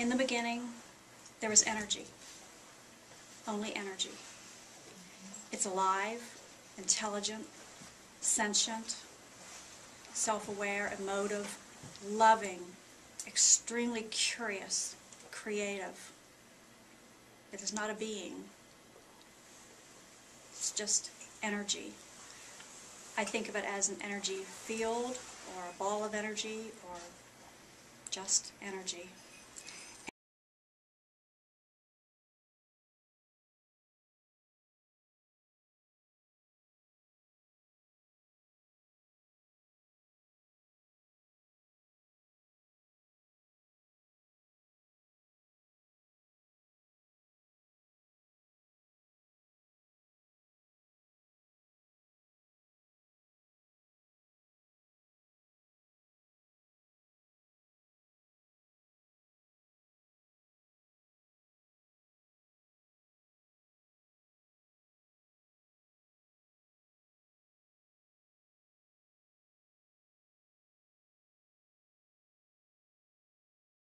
In the beginning, there was energy. Only energy. It's alive, intelligent, sentient, self-aware, emotive, loving, extremely curious, creative. It is not a being. It's just energy. I think of it as an energy field, or a ball of energy, or just energy.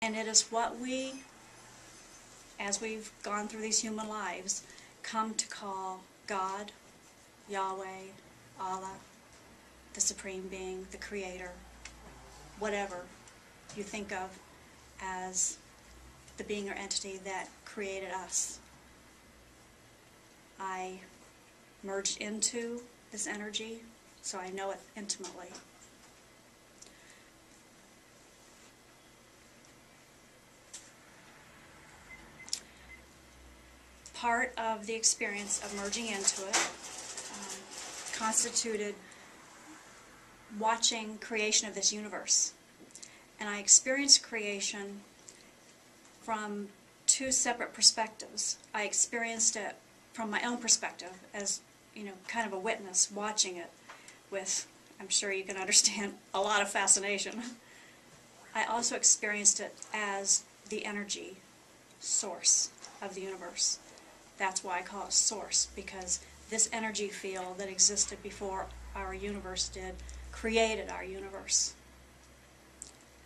And it is what we, as we've gone through these human lives, come to call God, Yahweh, Allah, the Supreme Being, the Creator, whatever you think of as the being or entity that created us. I merged into this energy, so I know it intimately. Part of the experience of merging into it constituted watching creation of this universe. And I experienced creation from two separate perspectives. I experienced it from my own perspective as, kind of a witness watching it with, I'm sure you can understand, a lot of fascination. I also experienced it as the energy source of the universe. That's why I call it source, because this energy field that existed before our universe did created our universe.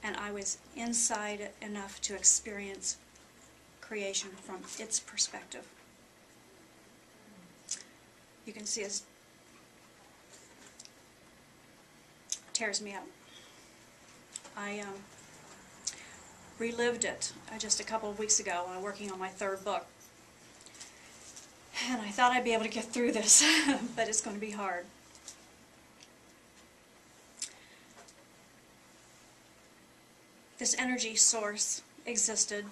And I was inside it enough to experience creation from its perspective. You can see it tears me up. I relived it just a couple of weeks ago when I was working on my third book. And I thought I'd be able to get through this, but it's going to be hard. This energy source existed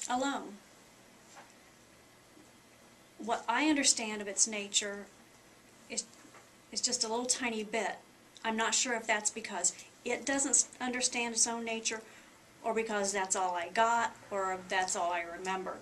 alone. What I understand of its nature is just a little tiny bit. I'm not sure if that's because it doesn't understand its own nature, or because that's all I got, or that's all I remember.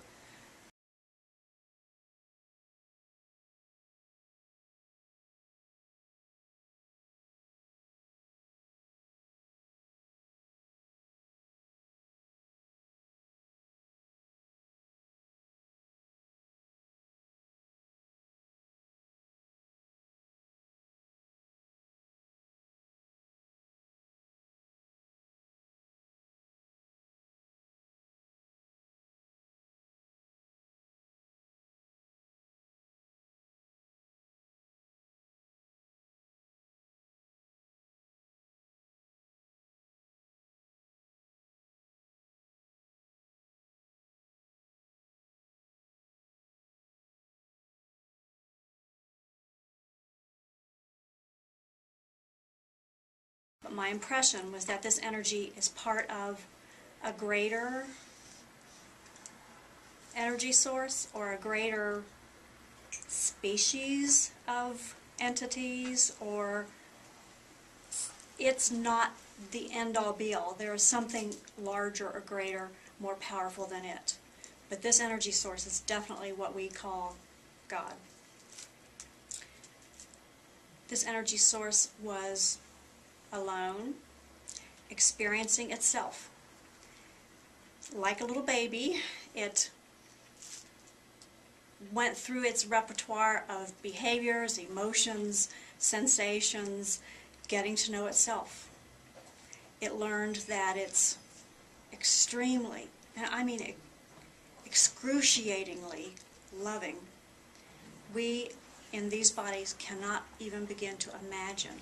But my impression was that this energy is part of a greater energy source, or a greater species of entities, or it's not the end-all be-all. There is something larger or greater, more powerful than it. But this energy source is definitely what we call God. This energy source was alone, experiencing itself. Like a little baby, it went through its repertoire of behaviors, emotions, sensations, getting to know itself. It learned that it's extremely and I mean excruciatingly loving, we in these bodies cannot even begin to imagine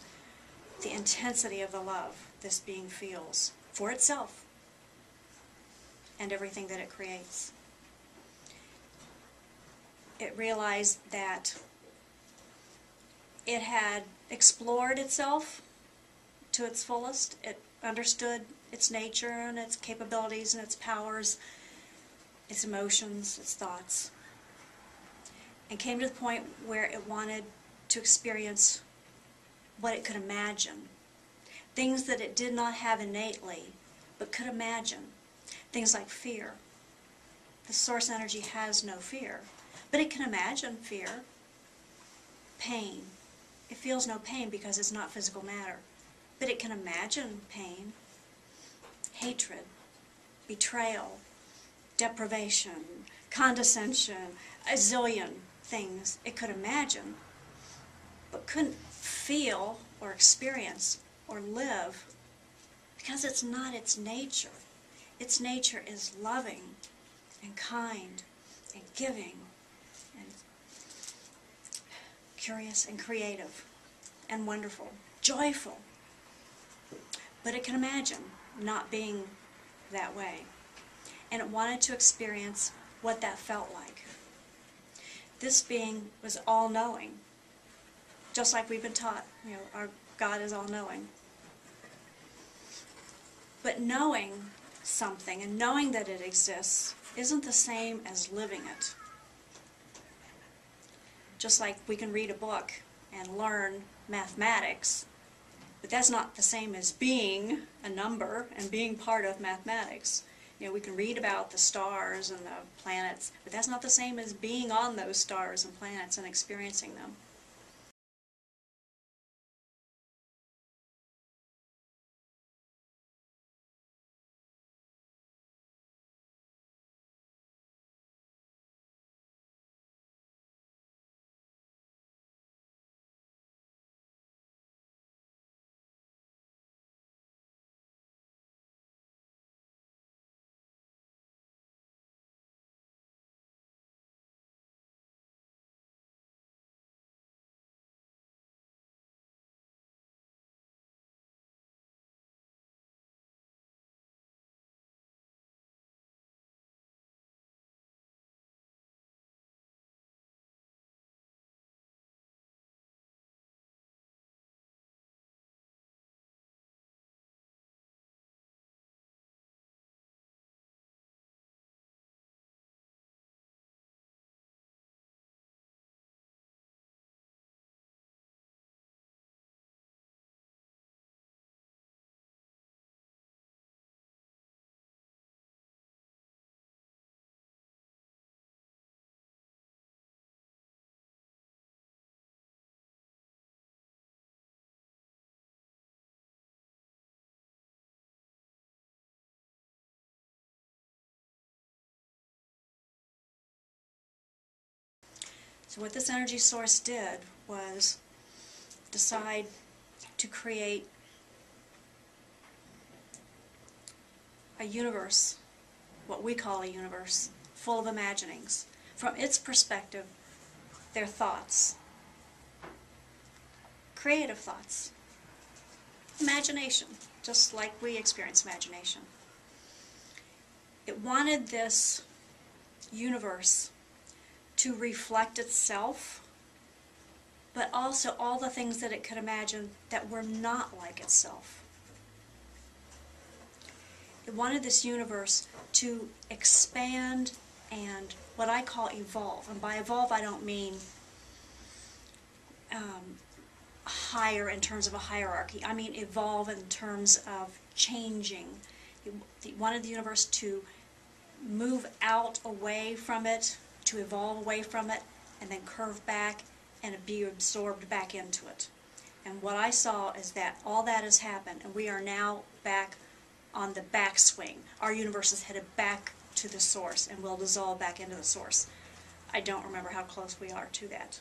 the intensity of the love this being feels for itself and everything that it creates. It realized that it had explored itself to its fullest. It understood its nature and its capabilities and its powers, its emotions, its thoughts, and came to the point where it wanted to experience what it could imagine. Things that it did not have innately, but could imagine. Things like fear. The source energy has no fear, but it can imagine fear. Pain. It feels no pain because it's not physical matter, but it can imagine pain. Hatred, betrayal, deprivation, condescension, a zillion things it could imagine, but couldn't feel or experience or live because it's not its nature. Its nature is loving and kind and giving and curious and creative and wonderful, joyful. But it can imagine not being that way. And it wanted to experience what that felt like. This being was all-knowing, just like we've been taught, our God is all-knowing. But knowing something and knowing that it exists isn't the same as living it. Just like we can read a book and learn mathematics, but that's not the same as being a number and being part of mathematics. We can read about the stars and the planets, but that's not the same as being on those stars and planets and experiencing them. So what this energy source did was decide to create a universe, what we call a universe, full of imaginings. From its perspective, their thoughts, creative thoughts, imagination, just like we experience imagination. It wanted this universe to reflect itself, but also all the things that it could imagine that were not like itself. It wanted this universe to expand and what I call evolve. And by evolve, I don't mean higher in terms of a hierarchy. I mean evolve in terms of changing. It wanted the universe to move out away from it, to evolve away from it, and then curve back and be absorbed back into it. And what I saw is that all that has happened, and we are now back on the backswing. Our universe is headed back to the source and will dissolve back into the source. I don't remember how close we are to that.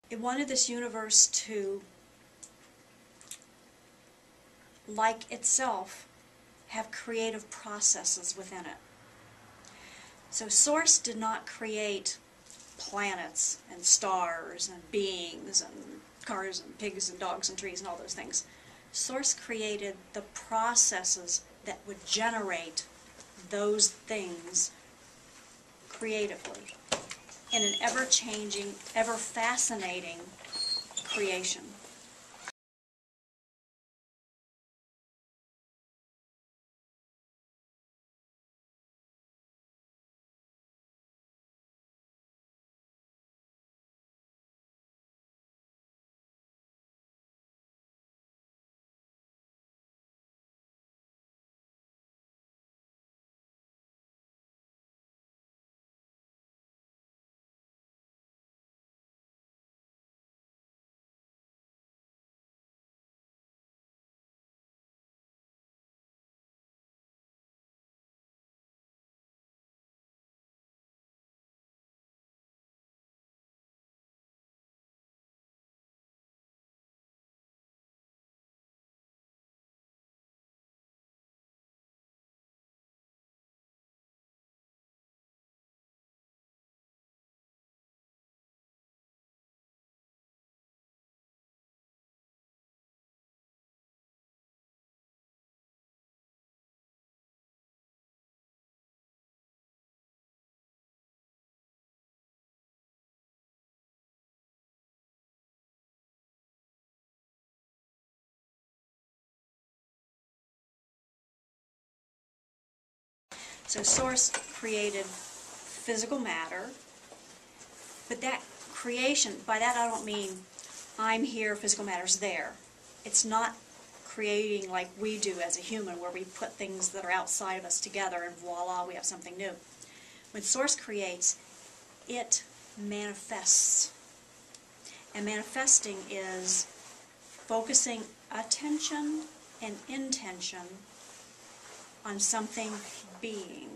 It wanted this universe to, like itself, have creative processes within it. So Source did not create planets and stars and beings and cars and pigs and dogs and trees and all those things. Source created the processes that would generate those things creatively in an ever-changing, ever-fascinating creation. So Source created physical matter, but that creation, by that I don't mean I'm here, physical matter's there. It's not creating like we do as a human, where we put things that are outside of us together and voila, we have something new. When Source creates, it manifests. And manifesting is focusing attention and intention on something being.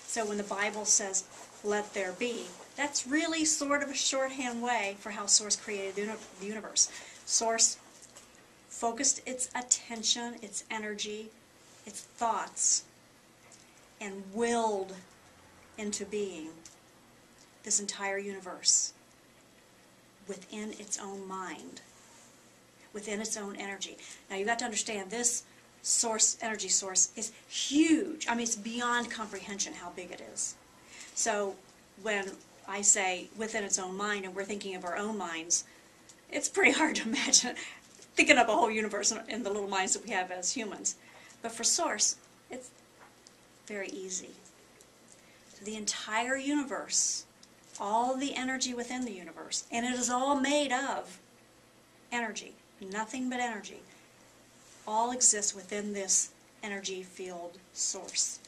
So when the Bible says, let there be, that's really sort of a shorthand way for how Source created the universe. Source focused its attention, its energy, its thoughts, and willed into being this entire universe within its own mind, within its own energy. Now you've got to understand, this source, energy source, is huge. I mean, it's beyond comprehension how big it is. So when I say within its own mind, and we're thinking of our own minds, it's pretty hard to imagine thinking of a whole universe in the little minds that we have as humans. But for Source, it's very easy. So the entire universe, all the energy within the universe, and it is all made of energy, nothing but energy, all exists within this energy field Source.